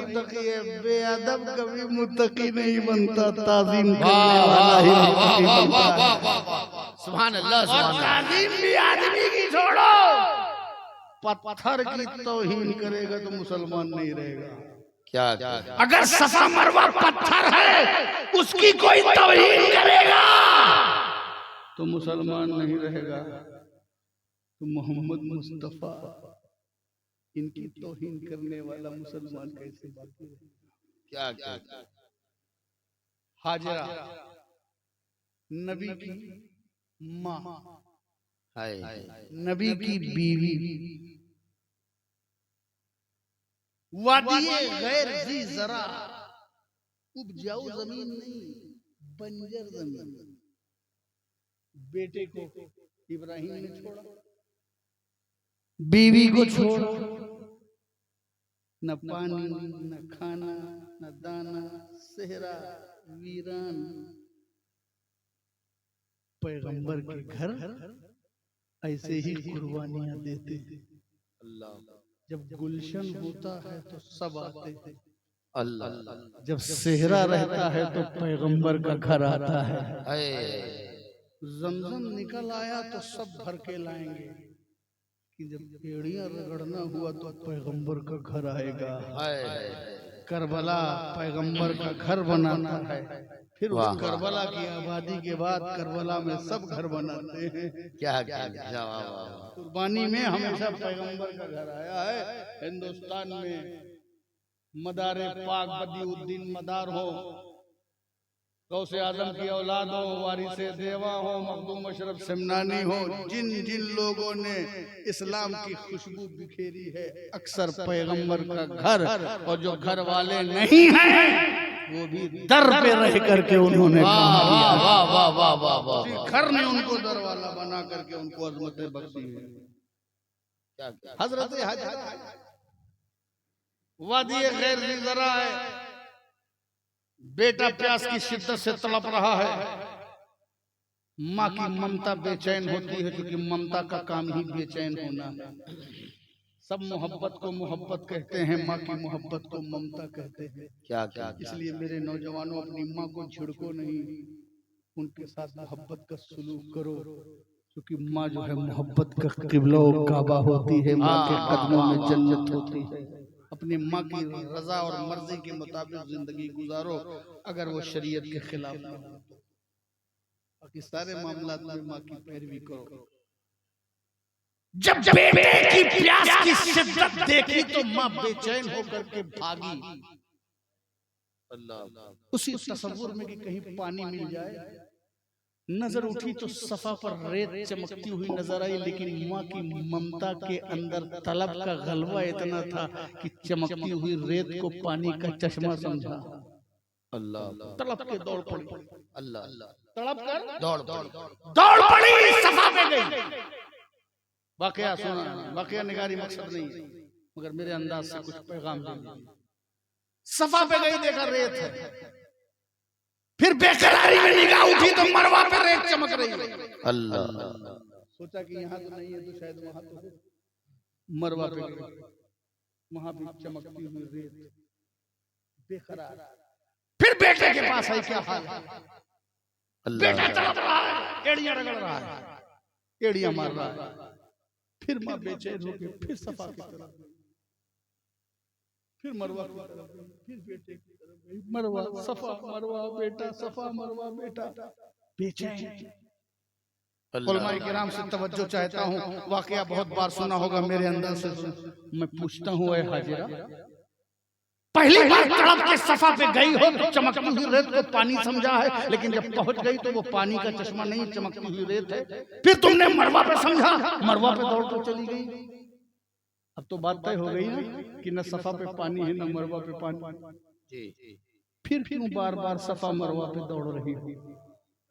मुत्तकी है, बेअदब कभी मुत्तकी नहीं बनता, ताज़ीम करने वाला ही मुत्तकी बनता है। सुभान अल्लाह, और सुभान अल्लाह। ताज़ीम भी आदमी की छोड़ो, पत्थर की तौहीन करेगा तो मुसलमान नहीं रहेगा। क्या अगर सफा मरवा पत्थर है, उसकी कोई तौहीन करेगा तो मुसलमान नहीं रहेगा। तो मोहम्मद मुस्तफा इनकी तौहीन करने वाला मुसलमान कैसे बाकी रहेगा? क्या हाजरा नबी की माँ, हाय नबी की बीवी, वादिये गैर ज़ी ज़रा, उपजाऊ जमीन नहीं, बंजर जमीन। बेटे को इब्राहिम ने छोड़ा, बीवी को छोड़ा, न पानी न खाना न दाना, सेहरा वीरान। पैगंबर के घर ऐसे ही कुर्बानियां देते थे। जब गुलशन होता है तो सब आते हैं, अल्लाह। जब सेहरा रहता है तो पैगंबर का घर आता है। जमजम निकल आया तो सब भर के लाएंगे, कि जब एड़ियां रगड़ना हुआ तो पैगंबर का घर आएगा। करबला पैगंबर का घर बनाता है, फिर उस करबला की आबादी के बाद करबला में सब घर बनाते हैं। क्या कुर्बानी में हमेशा पैगंबर का घर आया है। हिंदुस्तान में मदारे पाक बदिउद्दीन मदार हो, गौसे आजम की औलाद हो, वारिसे देवा हो, मखदूम अशरफ सिमनानी हो, जिन जिन लोगों ने इस्लाम की खुशबू बिखेरी है, अक्सर पैगंबर का घर, और जो घर वाले नहीं हैं वो भी दर पे रह करके उन्होंने घर ने उनको दर वाला बना करके उनको अजमतें बख्शी है। हजरत वादी गैर ज़ी ज़रा है, बेटा प्यास की शिद्दत से तड़प रहा है, माँ की ममता बेचैन होती है, क्योंकि ममता का काम ही बेचैन होना है। सब मोहब्बत को मोहब्बत कहते हैं, माँ की मोहब्बत को ममता कहते हैं। क्या इसलिए मेरे नौजवानों, अपनी माँ को झिड़को नहीं, उनके साथ मोहब्बत का सलूक करो, क्योंकि माँ जो है मोहब्बत का क़िबला व काबा होती है, माँ के कदमों में जन्नत होती है। अपनी माँ की रजा और मर्जी के मुताबिक जिंदगी गुजारो, अगर वो शरीयत के खिलाफ ना हो तो। बाकी सारे मामलात में माँ की पैरवी करो। जब बेटे की प्यास की शिद्दत देखी तो माँ बेचैन होकर के भागी। उसी तसव्वुर में कि कहीं पानी मिल जाए, नजर उठी तो सफा पर रेत चमकती हुई नजर आई, लेकिन माँ की ममता के अंदर तलब का गलबा इतना था कि चमकती हुई रेत को पानी का चश्मा समझा। अल्लाह। तड़प के दौड़ पड़ी, अल्लाह। तड़प कर दौड़ दौड़ पड़ी, सफा पे गई। वाकया सुना, वाकया निगारी मकसद नहीं है, मगर मेरे अंदाज से कुछ पैगाम दे दीजिए। सफा पे गई, देखा रेत है, फिर बेकरारी में निगाह उठी तो मरवा पे रेत चमक रही है। अल्लाह। सोचा कि यहाँ तो नहीं है तो शायद वहां तो है। मरवा पे गई, वहां भी चमकती हुई रेत, बेकरार। फिर बेटे के पास आई, क्या हाल है? बेटा तड़प रहा है, एड़ियां रगड़ रहा है, एड़ियां मार रहा है। फिर माँ बेचैन होके फिर सफा की तरफ, फिर मरवा की तरफ, फिर बेटे की तरफ गई। मरवा सफा, मरवा बेटा, सफा मरवा बेटा, बेचैन। उलमाए किराम से तवज्जो चाहता हूँ, वाकया बहुत बार सुना होगा, मेरे अंदाज से मैं पूछता हूँ, ऐ हाजिरा, पहली बार तड़प के सफा पे गई हो तो चमकती हुई रेत को पानी समझा है, लेकिन जब पहुंच गई तो वो पानी का चश्मा नहीं, चमकती हुई रेत है। फिर तुमने मरवा पे समझा, मरवा पे दौड़ कर चली गई। अब तो बात तय हो गई ना कि न सफा पे पानी है न मरवा पे पानी। फिर क्यों बार बार सफा मरवा पे दौड़ रही हो?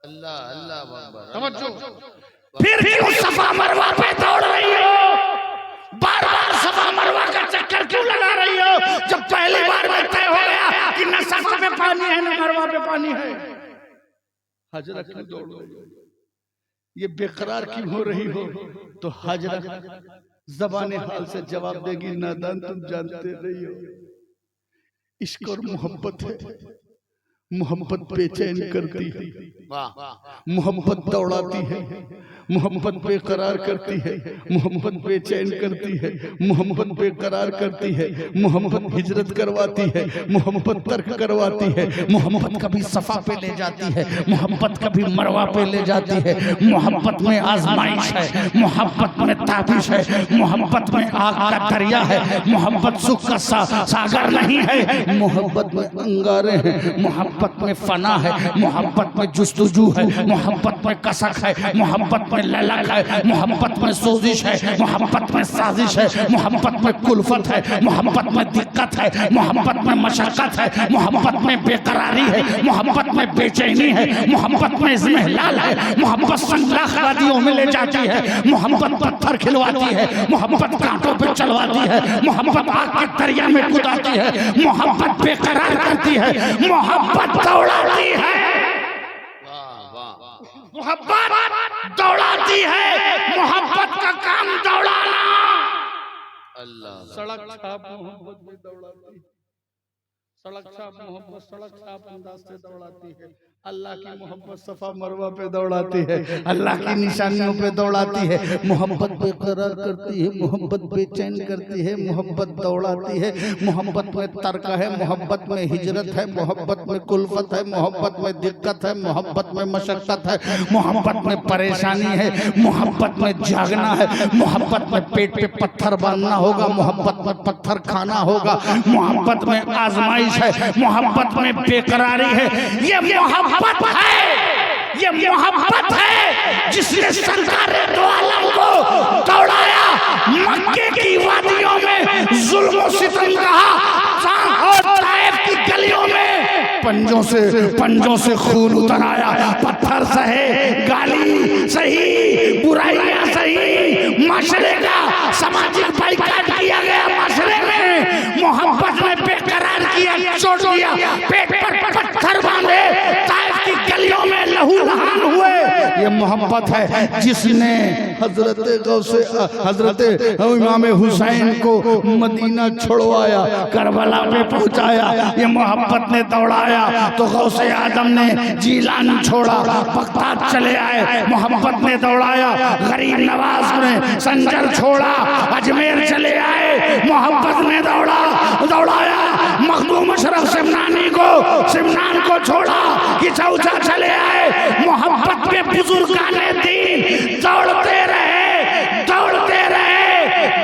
अल्लाह अल्लाह। तवज्जो, फिर क्यों सफा मरवा पे दौड़ रही हो? बार बार सफा मरवा का चक्कर क्यों लगा रही हो, जब पहली बार में तय हो गया कि न सफा पे पानी है न मरवा पे पानी है? हाजरा क्यों दौड़ रही हो? ये बेकरार क्यों हो रही हो? तो हाजरा जबाने हाल से जवाब देगी, नादान तुम जानते नहीं हो, इश्क और मोहब्बत है। मोहब्बत बेचैन करती है, मोहब्बत दौड़ाती है, मोहब्बत बेकरार करती है, मोहब्बत बेचैन करती है, मोहब्बत बेकरार करती है, मोहब्बत हिजरत करवाती है, मोहब्बत तर्क करवाती है, मोहब्बत कभी सफा पे ले जाती है, मोहब्बत कभी मरवा पे ले जाती है। मोहब्बत में आजमाइश है, मोहब्बत में ताबिश है, मोहब्बत में आग का दरिया है, मोहब्बत सुख का सागर नहीं है। मोहब्बत में अंगारे हैं, मोहब्बत में फना है, मोहब्बत में जुस्तजू है, मोहब्बत में कसक है, मोहब्बत में ललक है, मोहब्बत में सोजिश है, मोहब्बत में साजिश है, मोहब्बत में कुल्फत है, मोहब्बत में दिक्कत है, मोहब्बत में मशक्कत है, मोहब्बत में बेकरारी है, मोहब्बत में बेचैनी है, मोहब्बत में इज़्मिहलाल है, मोहब्बत संगलाख वादियों में ले जाती है, मोहब्बत पत्थर खिलवाती है, मोहब्बत कांटों पे चलवाती है, मोहब्बत आग के दरिया में कूदाती है, मोहब्बत बेकरार करती है, मोहब्बत दौड़ाती है, मोहब्बत दौड़ाती है। मोहब्बत का काम दौड़ाना। अल्लाह सड़क छाप मोहब्बत में दौड़ाती है, सड़क छाप मोहब्बत सड़क छाप अंदाज से दौड़ाती है। अल्लाह की मोहब्बत सफा मरवा पे दौड़ाती है, अल्लाह की निशानियों पे दौड़ाती है। मोहब्बत बेकरार करती है, मोहब्बत बेचैन करती है, मोहब्बत दौड़ाती है। मोहब्बत में तर्क है, मोहब्बत में हिजरत है, मोहब्बत में कुल्फत है, मोहब्बत में दिक्कत है, मोहब्बत में मशक्कत है, मोहब्बत में परेशानी है, मोहब्बत में जागना है, मोहब्बत में पेट पे पत्थर बांधना होगा, मोहब्बत में पत्थर खाना होगा, मोहब्बत में आजमाइश है, मोहब्बत में बेकरारी है। ये मोहब्बत है, ये मोहब्बत है जिसने सरकार दो आलम को दौड़ाया, मक्के की वादियों में जुल्म और सितम रहा और ताइफ की गलियों में पंजों से खून उतर आया। पत्थर सहे, गाली सही, बुराइयां सही, माशरे का सामाजिक बाइकाट किया गया, माशरे में मोहब्बत में बेकरार किया, छोड़ दिया, पेट पर पत्थर बांधे, ताइफ की गलियों में लहू लहान हुए। ये मोहब्बत है जिसने हजरत इमाम हुसैन को मदीना छोड़वाया, करबला पे पहुंचाया। ये मोहब्बत ने दौड़ाया तो गौसे आदम ने जीलान छोड़ा, बगदाद चले आए। मोहब्बत ने दौड़ाया, गरीब नवाज ने संजर छोड़ा, अजमेर चले आए। मोहब्बत ने दौड़ाया, मखदूम अशरफ सिमनानी को सिमनान को छोड़ा कि चौचा चले आए। मोहब्बत के बुजुर्गाने दीन दौड़ते रहे, दौड़ते रहे,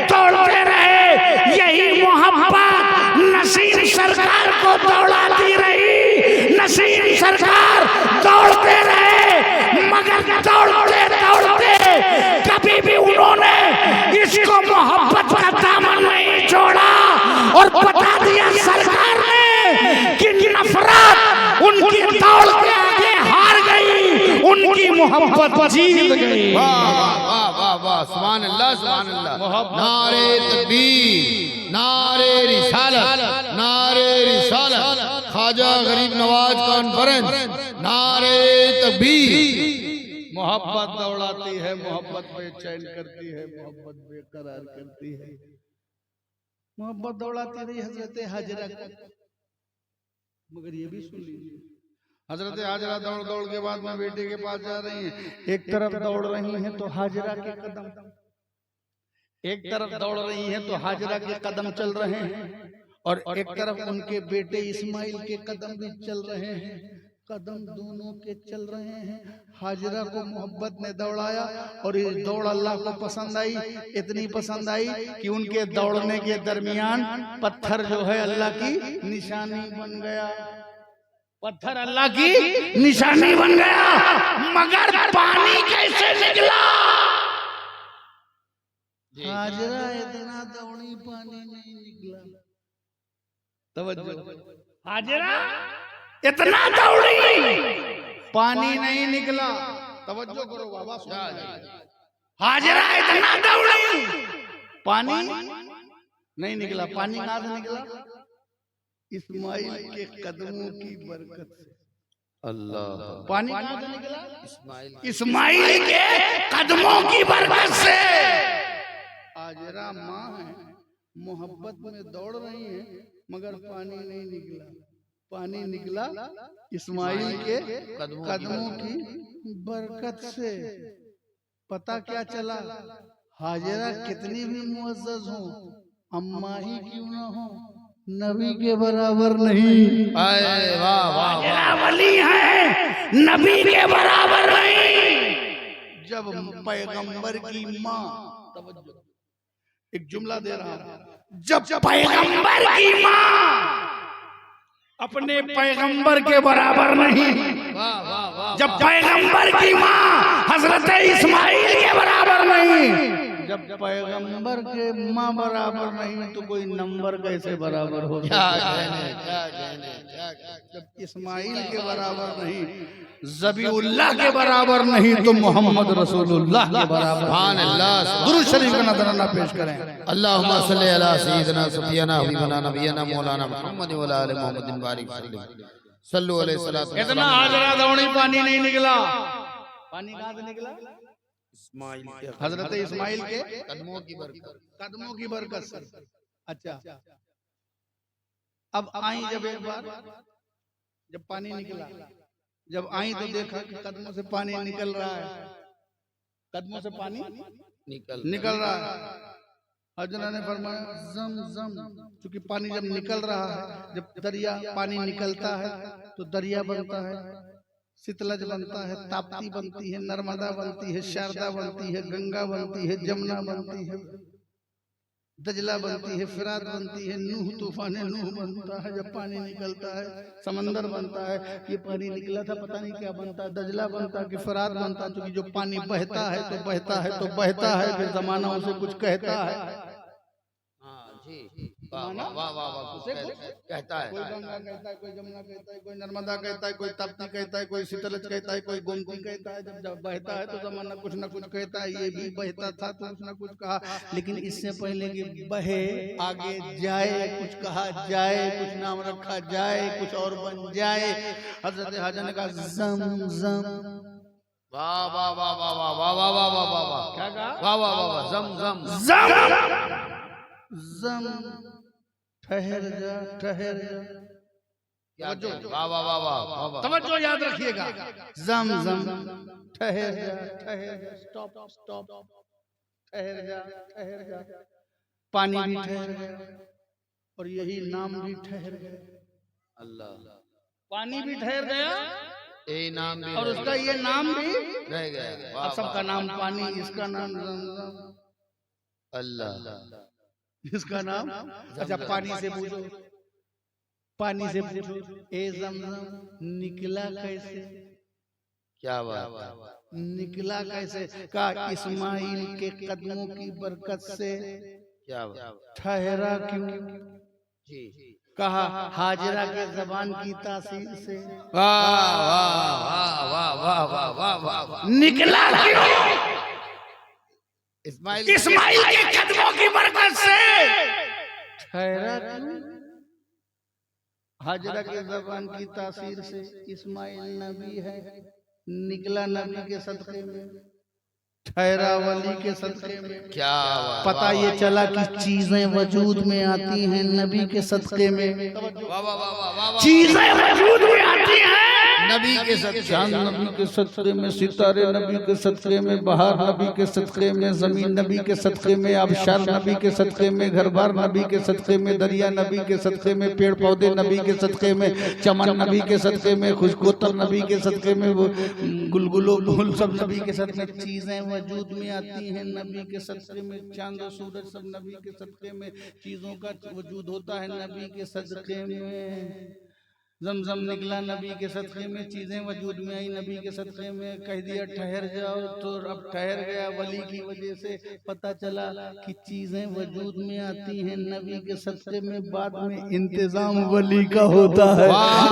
दौड़ते रहे। यही मोहब्बत नसीर सरकार को दौड़ाती रही। नसीर सरकार दौड़ते रहे, मगर दौड़ते दौड़ते कभी भी उन्होंने इसको मोहब्बत का दामन नहीं छोड़ा और बता दिया सरकार ने कि नफरत उनकी दौड़ के आगे हार गई, उनकी मोहब्बत जीत गई। वाह वाह वाह, सुभान अल्लाह, सुभान अल्लाह। नारे तकबीर, नारे रिसालत, नारे रिसालत। ख्वाजा गरीब नवाज कॉन्फ्रेंस, नारे तकबीर। मोहब्बत दौड़ाती है, मोहब्बत बेचैन करती है, मोहब्बत बेकरार करती है। मोहब्बत दौड़ाती रही हजरत हाजरा को, मगर ये भी सुन लीजिए, हजरत हाजरा दौड़ दौड़ के बाद में बेटे के पास जा रही हैं। एक तरफ दौड़ रही हैं तो हाजरा के कदम, एक तरफ दौड़ रही हैं तो हाजरा के कदम चल रहे हैं, और एक तरफ उनके बेटे इस्माइल के कदम भी चल रहे हैं। कदम दोनों के चल रहे हैं। हाजरा को मोहब्बत ने दौड़ाया और ये दौड़ अल्लाह को पसंद आई, इतनी पसंद आई कि उनके दौड़ने के दरमियान पत्थर जो है अल्लाह की निशानी बन गया। पत्थर अल्लाह की निशानी बन गया, मगर पानी कैसे निकला? हाजरा इतना दौड़ी, पानी नहीं निकला। तवज्जो, हाजरा इतना दौड़ी, पानी नहीं निकला। तवज्जो करो बाबा, हाजरा इतना दौड़ी, पानी नहीं निकला। पानी कहां से निकला? इस्माइल के कदमों की बरकत से। अल्लाह, पानी कहां से निकला? इस्माइल के कदमों की बरकत से। हाजरा माँ है, मोहब्बत में दौड़ रही है, मगर पानी नहीं निकला। पानी निकला इस्माइल के कदमों की बरकत से। पता क्या चला, हाजिरा कितनी भी मुअज़्ज़ज़ हो, अम्मा ही क्यों ना हो, नबी के बराबर नहीं। वाह वाह, वली है, नबी के बराबर नहीं। जब पैगंबर की माँ, एक जुमला दे रहा हूं, जब पैगंबर की माँ अपने पैगंबर के बराबर नहीं। जब पैगंबर की माँ हजरत इस्माइल के बराबर नहीं। जब पैगंबर के माँ बराबर नहीं तो कोई नंबर कैसे बराबर हो? क्या कहने। जब इस्माइल के बराबर नहीं, ज़बीउल्लाह के बराबर नहीं तो मोहम्मद रसूलुल्लाह के बराबर। सुभान अल्लाह। दुरूद शरीफ का नजराना पेश करें। अल्लाहुम्मा सल्ली अला सय्यिदिना सफियाना हबीबना नबियना मौलाना मुहम्मद व अला आलि मुहम्मदिन बारिक सल्लु अलैहि सल्लल्लाहु। इतना हाजरा दौड़ी पानी नहीं निकला। पानी कहाँ से निकला? हजरत इस्माइल के कदमों की बरकत से। अच्छा, अब आई जब एक बार, जब पानी निकला, जब आई तो देखा कि कदमों से पानी निकल रहा है। कदमों से पानी निकल रहा है। हजरत ने फरमाया जम जम, क्योंकि पानी जब निकल रहा है, जब दरिया पानी निकलता है तो दरिया बनता है, सितलज बनता है, ताप्ती बनती है, नर्मदा बनती है, शारदा बनती है, गंगा बनती है, जमुना बनती है, दजला बनती है, फिरात बनती है, नूह तूफान नूह बनता है। जब पानी निकलता है समंदर बनता है। ये पानी निकला था, पता नहीं क्या बनता है, दजला बनता है कि फिरात बनता है, क्योंकि जो पानी बहता है तो बहता है तो बहता है, फिर जमाना उसे कुछ कहता है। कहता है, कोई गंगा कहता है, कोई जमुना कहता है, कोई नर्मदा कहता है, कोई ताप्ती कहता है, कोई शीतलज कहता है, कोई गोमती कहता है। जब बहता है तो जमाना कुछ न कुछ कहता है। ये भी बहता था तो कुछ न कुछ कहा, लेकिन इससे पहले कि बहे, आगे जाए, कुछ कहा जाए, कुछ नाम रखा जाए, कुछ और बन जाए, हजरत हाजर ने कहा जम जम। वाह वाह वाह वाह वाह वाह वाह वाह वाह वाह वाह, क्या कहा? वाह वाह वाह वाह, जम जम जम जम, ठहर जा ठहर जा। वाह वाह वाह वाह वाह, तवज्जो याद रखिएगा। जम जम, ठहर जा ठहर जा, स्टॉप स्टॉप, ठहर जा ठहर जा। पानी भी ठहर गया और यही नाम भी ठहर गया। अल्लाह, पानी भी ठहर गया, यही नाम भी और उसका ये नाम भी रह गया। अब सबका नाम पानी, इसका नाम जमजम, अल्लाह, इसका नाम। अच्छा, पानी से पूछो, पानी से पूछो, ए जमजम निकला कैसे? क्या बात, निकला कैसे? कहा इस्माइल के कदमों की बरकत से। क्या बात, ठहरा क्यों? जी, कहा हाजिरा के जबान की तासीर से। वाह वाह वाह वाह वाह वाह वाह वाह, निकला क्यों? इस्माइल के कदमों की बरकत से। ठहरा क्यों? हाजिरा के जबान की तासीर से। इस्माइल नबी है, निकला नबी के सदक़े में, ठहरा वली के सदक़े में। क्या पता ये चला कि चीजें वजूद में आती हैं नबी के सदक़े में। वाह वाह वाह वाह, चीजें वजूद में आती हैं नबी के सदक़े, चांद नबी के सदक़े में, सितारे नबी के सदक़े में, बहार नबी के सदक़े में, जमीन नबी के सदक़े में, आबशार नबी के सदक़े में, घरबार नबी के सदक़े में, दरिया नबी के सदक़े में, पेड़ पौधे नबी के सदक़े में, चमन नबी के सदक़े में, खुशकोतर नबी के सदक़े में, वो गुलगुलो फूल सब नबी के सदक़े में। चीजें वजूद में आती हैं नबी के सदक़े में। चांद और सूरज सब नबी के सदक़े में, चीजों का वजूद होता है नबी के सदक़े में। जमजम निकला नबी के सदक़े में, चीजें वजूद में आई नबी के सदक़े में। कह दिया ठहर जाओ तो अब ठहर गया। वली की वजह से पता चला कि चीजें वजूद में आती हैं नबी के सदक़े में। बाद में इंतजाम वली का होता है,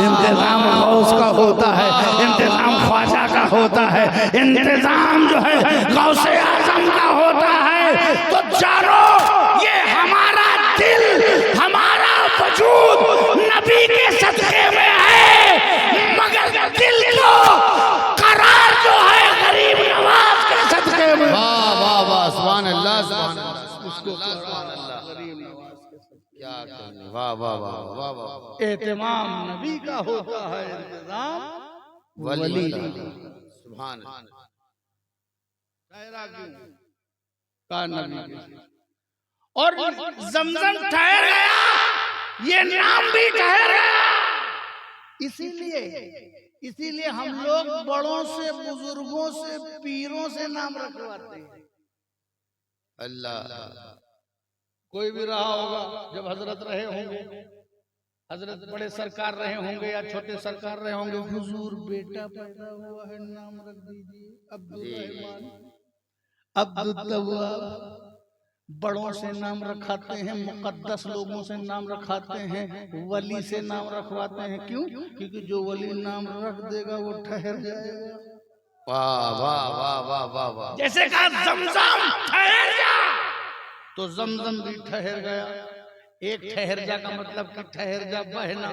इंतजाम गौस का होता है, इंतजाम ख्वाजा का होता है, इंतजाम जो है गौसे आज़म का होता है। तो चारों ये हमारा दिल, हमारा वजूद नबी के सदक़े में है, मगर दिल को करार जो है गरीब नवाज के सदक़े में। वाह वाह वाह, सुभान अल्लाह, सुभान अल्लाह, उसको सुभान अल्लाह, गरीब नवाज के सदक़े। क्या कहने, वाह वाह वाह वाह वाह वाह। एहतमाम नबी का होता है, इंतजाम वली का। सुभान अल्लाह। ठहरा क्यों? का नबी के। और जमजम ठहर गया, ये नाम भी ठहर गया। इसीलिए हम लोग बड़ों से, बुजुर्गों से, पीरों से नाम रखवाते हैं। अल्लाह। कोई भी रहा होगा, जब हजरत रहे होंगे, हजरत बड़े सरकार रहे होंगे या छोटे सरकार रहे होंगे, हुजूर बेटा पैदा हुआ है, नाम रख दीजिए अब्दुल रहमान, अब्दुल तव्वाब। बड़ों से नाम रखाते हैं, मुकद्दस लोगों से नाम रखाते हैं, वली से नाम रखवाते हैं। क्यों? क्योंकि जो वली नाम रख देगा वो ठहर जाएगा। वाह वाह वाह वाह वाह वाह। जैसे कहा जमजम ठहर जा, तो जमजम भी ठहर गया। एक ठहर जा का मतलब कि ठहर जा बहना।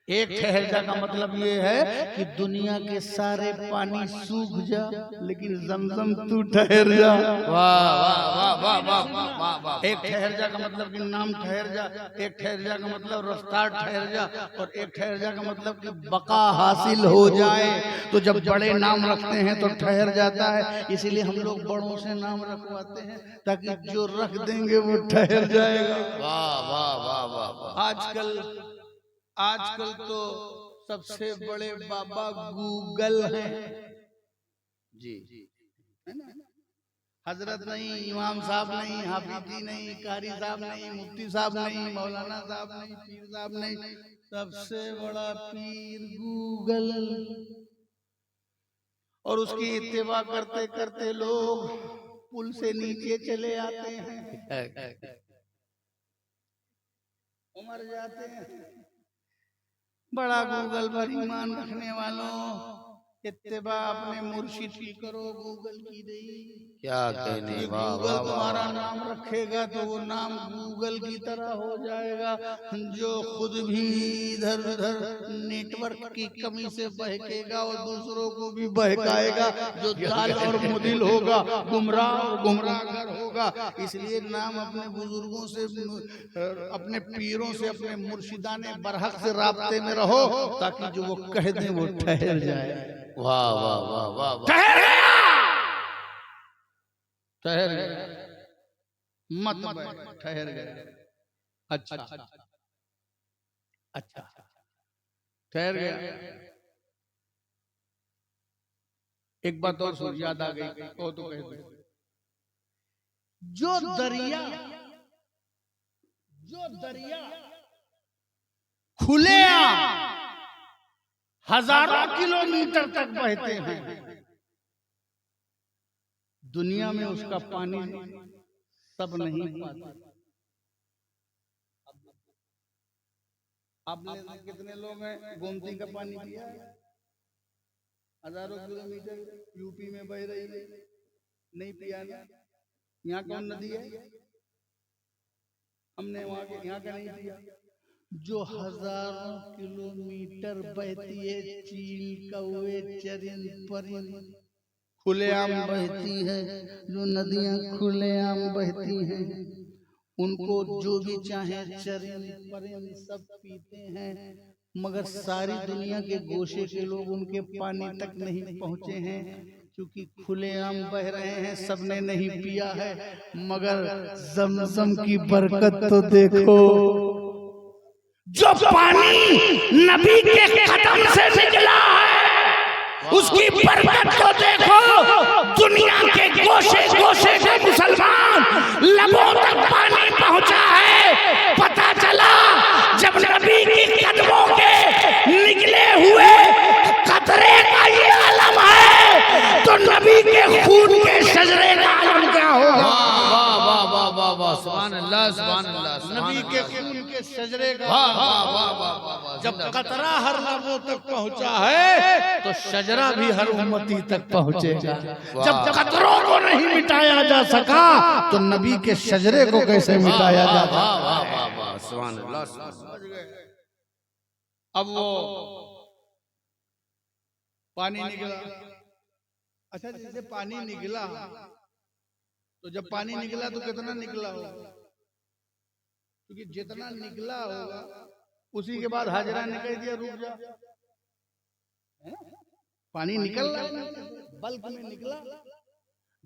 एक ठहर जा का मतलब ये है कि दुनिया के सारे पानी सूख जा, लेकिन जमजम तू ठहर जा। वाह वाह वाह वाह वाह वाह वाह। एक ठहर जा का मतलब कि नाम ठहर जा, एक ठहर जा का मतलब रफ्तार ठहर जा, और एक ठहर जा का मतलब कि बका हासिल हो जाए। तो जब बड़े नाम रखते हैं तो ठहर जाता है। इसीलिए हम लोग बड़ों से नाम रखवाते हैं, ताकि जो रख देंगे वो ठहर जाएगा। वाह वाह वाह वाह वाह। आजकल तो सबसे बड़े बाबा गूगल हैं जी। है ना? हजरत नहीं, इमाम साहब नहीं, हाफिज जी नहीं, कारी साहब नहीं, मुफ्ती साहब नहीं, मौलाना साहब नहीं, पीर साहब नहीं, सबसे बड़ा पीर गूगल। और उसकी इत्तेबा करते करते लोग पुल से नीचे चले आते हैं, मर जाते हैं। बड़ा गूगल पर ईमान रखने वालों, इत्तेबा अपने मुर्शिद की करो, गूगल की नहीं। क्या कहने। वाह गूगल वाह तुम्हारा वाह। नाम रखेगा तो वो नाम गूगल की तरह हो जाएगा, जो खुद भी इधर उधर नेटवर्क की कमी से बहकेगा और दूसरों को भी बहकाएगा, जो दाल और मुदिल होगा, गुमराह और गुमराहगर होगा। इसलिए नाम अपने बुजुर्गों से, अपने पीरों से, अपने मुर्शिदाने बरहक से राब्ते में रहो, ताकि जो वो कह दें वो ठहर जाए। वाह वाह वाह वाह वाह। ठहर गया, ठहर गया, मत बैठ, ठहर गया। अच्छा अच्छा, ठहर गया। एक बात और सुन, याद आ गई, ओ तो कह दो। जो दरिया खुले हजारों किलोमीटर तक बहते हैं, दुनिया में उसका पानी सब नहीं पाते। आप में कितने लोग हैं गोमती का पानी पिया? हजारों किलोमीटर यूपी में बह रही है, नहीं पिया ना। यहाँ कौन नदी है? हमने वहां के यहाँ का नहीं पिया। जो हजारों किलोमीटर बहती है, चील, कौवे, चरिंद, परिंद खुलेआम बहती है। जो नदियां खुलेआम बहती हैं, उनको जो भी चाहे चरिंद परिंद सब पीते हैं, मगर सारी दुनिया के गोशे के लोग उनके पानी तक नहीं पहुंचे हैं, क्योंकि खुलेआम बह रहे हैं, सबने नहीं पिया है। मगर जमजम की बरकत तो देखो, जो पानी नबी के कदम से निकला है, उसकी बरकत तो देखो। दुनिया के गोशे गोशे से मुसलमान लबों तक पानी पहुंचा है। पता चला जब नबी के कदमों के निकले हुए कतरे का ये आलम है, तो नबी के खून के शजरे का आलम क्या होगा? वाह वाह वाह वाह वाह। सुभान अल्लाह सुभान अल्लाह। नबी के खून के शजरे का वाह वाह वाह वाह वाह। जब कतरा हर लबों तक पहुंचा है, तो शजरा भी हर उम्मती तक पहुंचेगा। जब कतरों को नहीं मिटाया जा सका, तो नबी के शजरे को कैसे मिटाया जा सकता? वाह वाह वाह वाह। सुभान अल्लाह। अब वो पानी निकला। अच्छा, जैसे पानी निकला, तो जब पानी निकला तो कितना निकला हो? क्योंकि जितना निकला होगा उसी के बाद हाजरा निकल दिया, रुक जा, पानी निकल रहा है, बल्क में निकला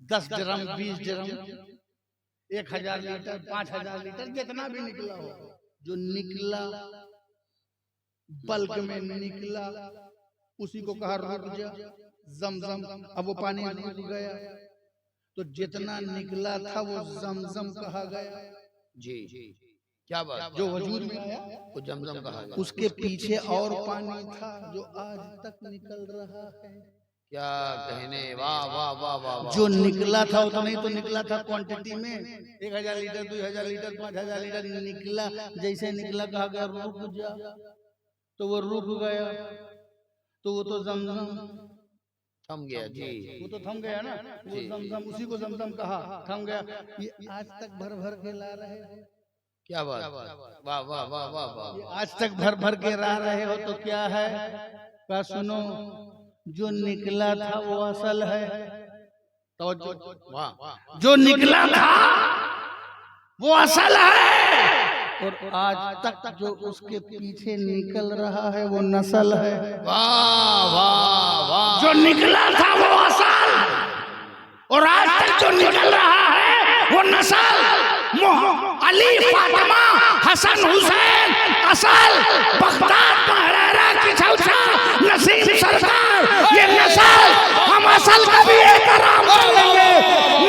10 ड्रम 20 ड्रम 1000 लीटर 5000 लीटर जितना भी निकला हो, जो निकला बल्क में निकला उसी को कहा रुक जा, जमजम। अब वो पानी रुक गया तो जितना निकला था वो जमजम कहा गया। जी क्या बात, जो वजूद में आया वो जमजम कहा गया। उसके पीछे और पानी था जो आज तक निकल रहा है। क्या कहने, वाह वाह वाह वाह वाह। जो निकला था उतना नहीं तो निकला था क्वांटिटी में, 1000 लीटर 2000 लीटर 5000 लीटर निकला। जैसे निकला कहा गया रुक जा, तो वो रुक गया, तो वो तो जमजम थम गया। जी वो तो थम गया ना, वो जमजम, उसी को जमजम कहा, थम गया। ये आज तक भर भर के ला रहे हो, क्या बात, वाह वाह वाह वाह वाह। आज तक भर भर के ला रहे हो तो क्या है, का सुनो, जो निकला था वो असल है। तो वाह, जो निकला था वो असल है, और आज तक जो उसके पीछे निकल रहा है वो नस्ल है। वाह वाह वाह। जो निकला था वो असल, और आज तक जो निकल रहा है वो नस्ल। अली फातिमा हसन हुसैन असल, बगदाद महरारा की छौछा नसीम सरकार, ये नस्ल हम असल का भी एहतराम करेंगे,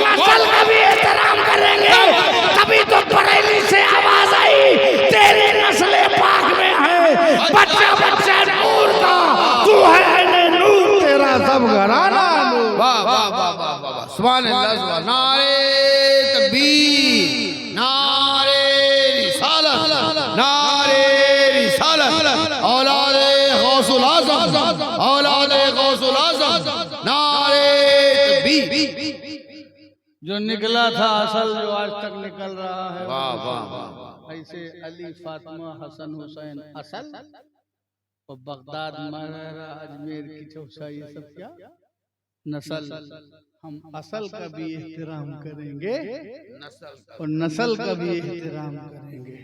नस्ल का भी एहतराम करेंगे। तभी तो बरेली से आवाज आई, तेरी नस्ल पाक में है, बच्चा बच्चा नूर का, तू है नूर तेरा सब घराना नूर। वाह वाह वाह वाह वाह, सुभान अल्लाह, सुभान। नारे तकबीर, नारे रिसालत, नारे रिसालत, औलादे गौसुल आज़म, औलादे गौसुल आज़म, नारे तकबीर। जो निकला था असल, जो आज तक निकल रहा है। वाह वाह वाह। ऐसे अली फातिमा हसन हुसैन असल, और बगदाद महरारा अजमेर की चौसा, ये सब क्या नस्ल। हम असल का भी एहतराम करेंगे और नस्ल का भी एहतराम करेंगे।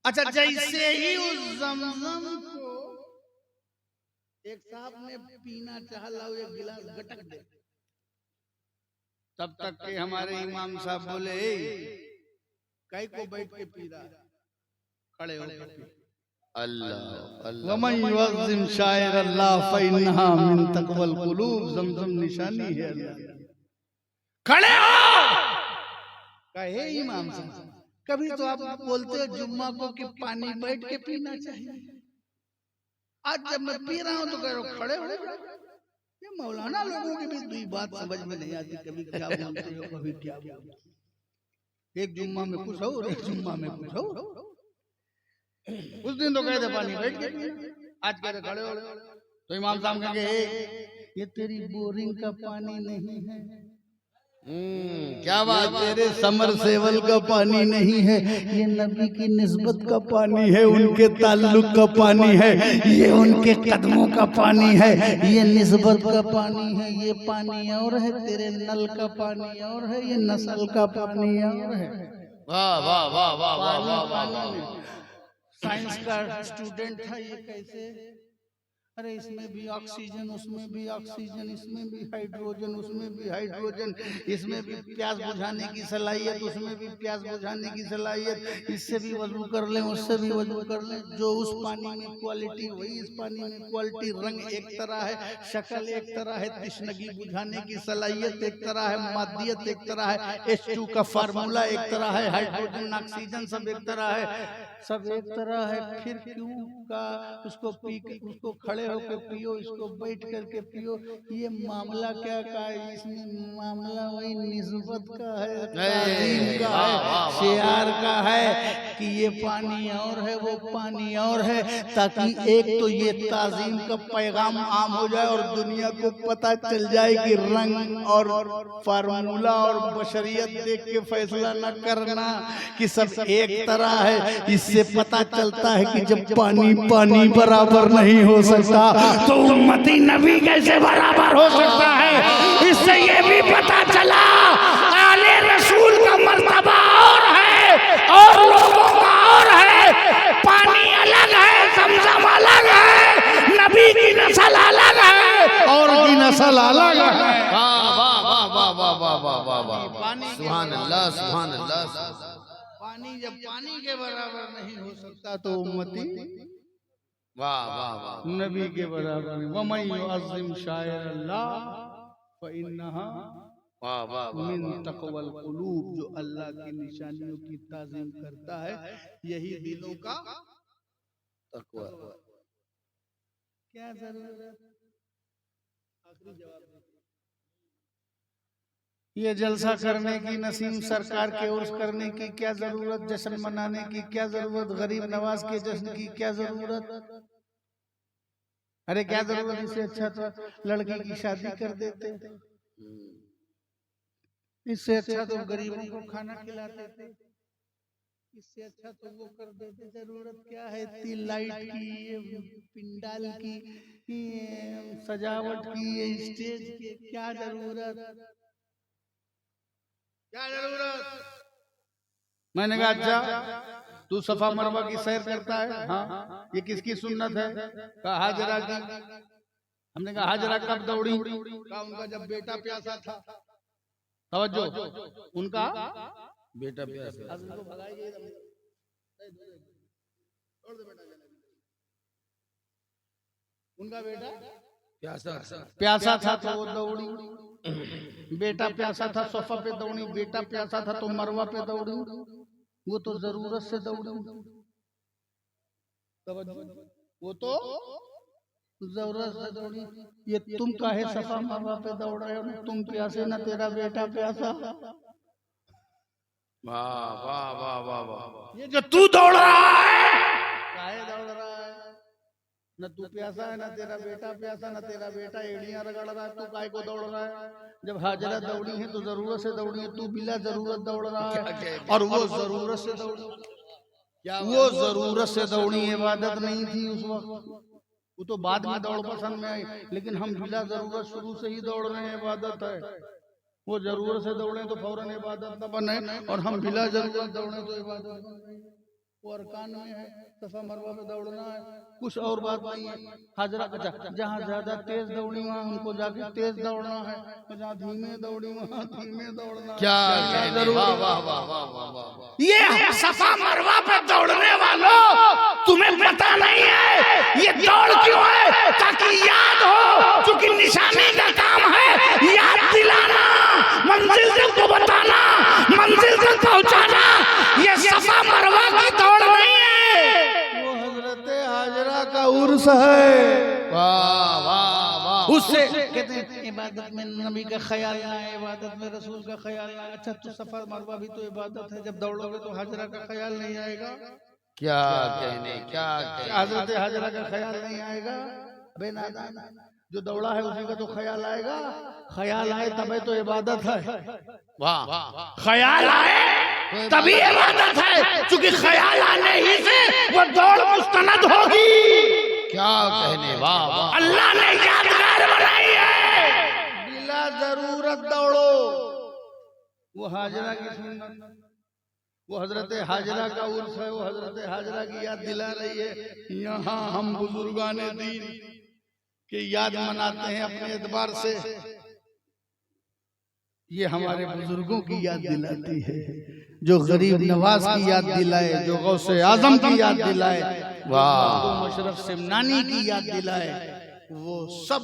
अच्छा, जैसे ही उस जमजम को एक साहब ने पीना चाहा, लाओ एक गिलास गटक दे, तब तक के हमारे इमाम साहब बोले, कई को बैठ के पी रहा, खड़े होकर पी। अल्लाह अल्लाह। वमन युअज़्ज़िम शाइर अल्लाह फइन्नहा मिन तक़वल क़ुलूब, ज़मज़म निशानी है अल्लाह। खड़े हो, कहे इमाम साहब। कभी तो आप बोलते हो जुम्मा को कि पानी बैठ के पीना चाहिए, आज जब मैं पी रहा हूँ तो कह रहा हूँ खड़े हो। ये मौलाना लोगों के बीच दुई बात समझ में नहीं आती, कभी क्या बोलते हो कभी क्या बोलते हो। एक जुम्मा में कुछ हो और एक जुम्मा में कुछ हो। उस दिन तो कहते पानी बैठ के पीना, आज कहते खड़े हो। तो इमाम साहब कहेंगे ये तेरी बोरिंग का पानी नहीं है, क्या बात, तेरे समर सेवल का पानी नहीं है, ये नबी की निस्बत का पानी है, उनके ताल्लुक का पानी है, ये उनके कदमों का पानी है, ये निस्बत का पानी है। ये पानी और है, तेरे नल का पानी और है, ये नस्ल का पानी और है। वाह वाह वाह वाह वाह वाह वाह। साइंस का स्टूडेंट था, ये कैसे, अरे इसमें भी ऑक्सीजन, उसमें भी ऑक्सीजन, इसमें भी हाइड्रोजन, उसमें भी हाइड्रोजन, इसमें भी प्यास बुझाने की सलाहियत, उसमें भी प्यास बुझाने की सलाहियत, इससे भी वजू कर लें, उससे भी वजू कर लें। जो उस पानी में क्वालिटी वही इस पानी में क्वालिटी। रंग एक तरह है, शक्ल एक तरह है, तृष्णगी बुझाने की सलाहियत एक तरह है, मादियत एक तरह है, H2 का फार्मूला एक तरह है, हाइड्रोजन ऑक्सीजन सब एक तरह है, सब एक तरह है। फिर क्यों का उसको पी के, उसको खड़े होकर पियो, इसको बैठ करके पियो, ये मामला क्या का है? इसमें मामला वही निस्बत का है, ताज़ीम का है, शियार का है कि ये पानी और है वो पानी और है, ताकि एक तो ये ताज़ीम का पैगाम आम हो जाए और दुनिया को पता चल जाए कि रंग और फार्मूला और बशरियत देख के फैसला न करना कि सब एक तरह है। इससे पता चलता है कि जब पानी पानी बराबर नहीं हो सकता तो उम्मती नबी कैसे बराबर हो सकता है। इससे ये भी पता चला आले रसूल का मर्तबा और है और लोगों ऐसा लाला का है। वाह वाह वाह वाह वाह वाह वाह वाह वाह, सुभान अल्लाह सुभान अल्लाह। पानी जब पानी के बराबर नहीं हो सकता तो उम्मती वाह वाह वाह, नबी के बराबर नहीं। वमन युअज़्ज़िम शायर अल्लाह फइन्नहा वाह वाह वाह, मिन तक़वल क़ुलूब, जो अल्लाह की निशानियों की ताज़ीम करता है यही दिलों का तकवा। क्या जरूरत। आखिरी जवाब ये जलसा करने की, नसीम सरकार के उर्स करने की क्या जरूरत, जश्न मनाने की क्या जरूरत, गरीब नवाज के जश्न की क्या जरूरत। अरे क्या जरूरत, इससे अच्छा तो लड़की की शादी कर देते, इससे अच्छा तो गरीबों को खाना खिलाते थे, इससे अच्छा तो वो कर देते। जरूरत क्या है इतनी लाइट की, ये पिंडाल की, ये सजावट की, ये स्टेज की, क्या जरूरत, क्या जरूरत। मैंने कहा अच्छा तू सफा मरवा की सैर करता है, हाँ ये किसकी सुन्नत है, कहा हाजरा की। हमने कहा हाजरा कब दौड़ी, कहा उनका जब बेटा प्यासा था। तवज्जो, उनका बेटा प्यासा, उनका बेटा प्यासा प्यासा था तो वो दौड़ी। बेटा प्यासा था सोफा पे दौड़ी, बेटा प्यासा था तो मरवा पे दौड़ी। वो तो जरूरत से दौड़ी, वो तो जरूरत से दौड़ी। ये तुम काहे सफा मरवा पे दौड़ रहे हो, तुम प्यासे ना तेरा बेटा प्यासा। वाह वाह वाह वाह वाह, ये जो तू दौड़ रहा है काहे दौड़ रहा है, न तू प्यासा है, न तेरा बेटा प्यासा, न तेरा बेटा एड़ियां रगड़ रहा है, तू काहे को दौड़ रहा है। जब हाजरा दौड़ी है तो जरूरत से दौड़ी है, तू बिला जरूरत दौड़ रहा है। और वो जरूरत से दौड़ी, वो जरूरत से दौड़ी, इबादत नहीं थी उस वक्त, वो तो बाद में दौड़ पसंद में आई। लेकिन हम बिला जरूरत शुरू से ही दौड़ रहे हैं, इबादत है। वो जरूरत से दौड़े तो फौरन इबादत न बने, और हम बिला जरूरत दौड़े तो इबादत बन गई। वो अरकान में है, सफा मरवा पे दौड़ना है, कुछ और बात नहीं है। हाजरा जहाँ ज्यादा तेज दौड़ी वहाँ उनको जाके तेज दौड़ना है, जहाँ धीमे दौड़ी वहाँ धीमे दौड़ना है। क्या वाह वाह वाह वाह वाह वाह। ये सफा मरवा पे दौड़ने वालों, तुम्हें पता नहीं है ये दौड़ क्यों है, ताकि याद हो, क्योंकि निशानी का काम है याद दिलाना, मंजिल तक को बताना, मंजिल तक पहुंचाना। ये सफा मरवा की दौड़ नहीं है, वो हजरत हाजरा का उर्स है। वाह वाह वाह। उससे कहते हैं इबादत में नबी का ख्याल ना है, इबादत में रसूल का ख्याल ना है। अच्छा तो सफा मरवा भी तो इबादत है, जब दौड़ोगे तो हाजरा का ख्याल नहीं आएगा। क्या कहने, क्या कहने, हजरत हाजरा का ख्याल नहीं आएगा। बेनादान, जो दौड़ा है उसी का तो ख्याल आएगा। ख्याल आए तभी तो इबादत है। वाह, ख्याल आए तभी इबादत है, क्योंकि ख्याल आने ही से वो दौड़ मुस्तनद होगी। क्या कहने, वाह वाह। अल्लाह ने यादगार बनाई है, बिला जरूरत दौड़ो। वो हाजरा की सुन्नत, वो हजरत हाजरा का उर्स है, वो हजरत हाजरा की याद दिला रही है। यहाँ हम बुजुर्गाने दीन की याद मनाते हैं अपने एतबार से, ये हमारे बुजुर्गों की याद दिलाती है। जो गरीब नवाज की याद दिलाए, जो गौसे आजम की याद दिलाए, वाह, तो मशरफ सिमनानी की याद दिलाए, वो सब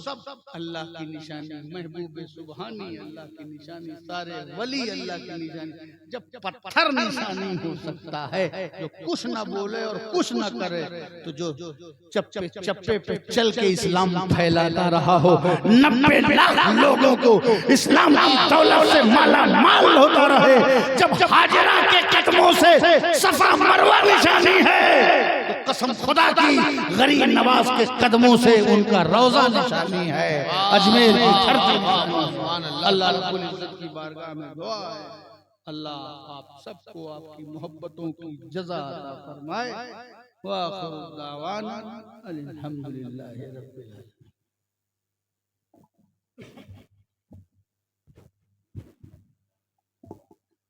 अल्लाह की निशानी, महबूब सुबहानी अल्लाह की निशानी, सारे वली अल्लाह की निशानी। जब पत्थर निशानी हो सकता है, जो कुछ ना बोले और कुछ ना करे, तो जो चप्पे चप्पे पे चल के इस्लाम फैलाता रहा हो, 90 लाख लोगों को इस्लाम की दौलत से माला माल होता रहे, जब हाजरा के कदमों से सफा मरवा निशानी है, तो कसम खुदा की गरीब नवाज के कदमों से उनका रोजा निशानी है, अजमेर की धरती निशानी। अल्लाह रब्बुल इज्जत की बारगाह में दुआ है, अल्लाह आप सबको आपकी मोहब्बतों की जज़ा अता फरमाए। व आखिर दावाना अल्हम्दुलिल्लाहि रब्बिल आलमीन।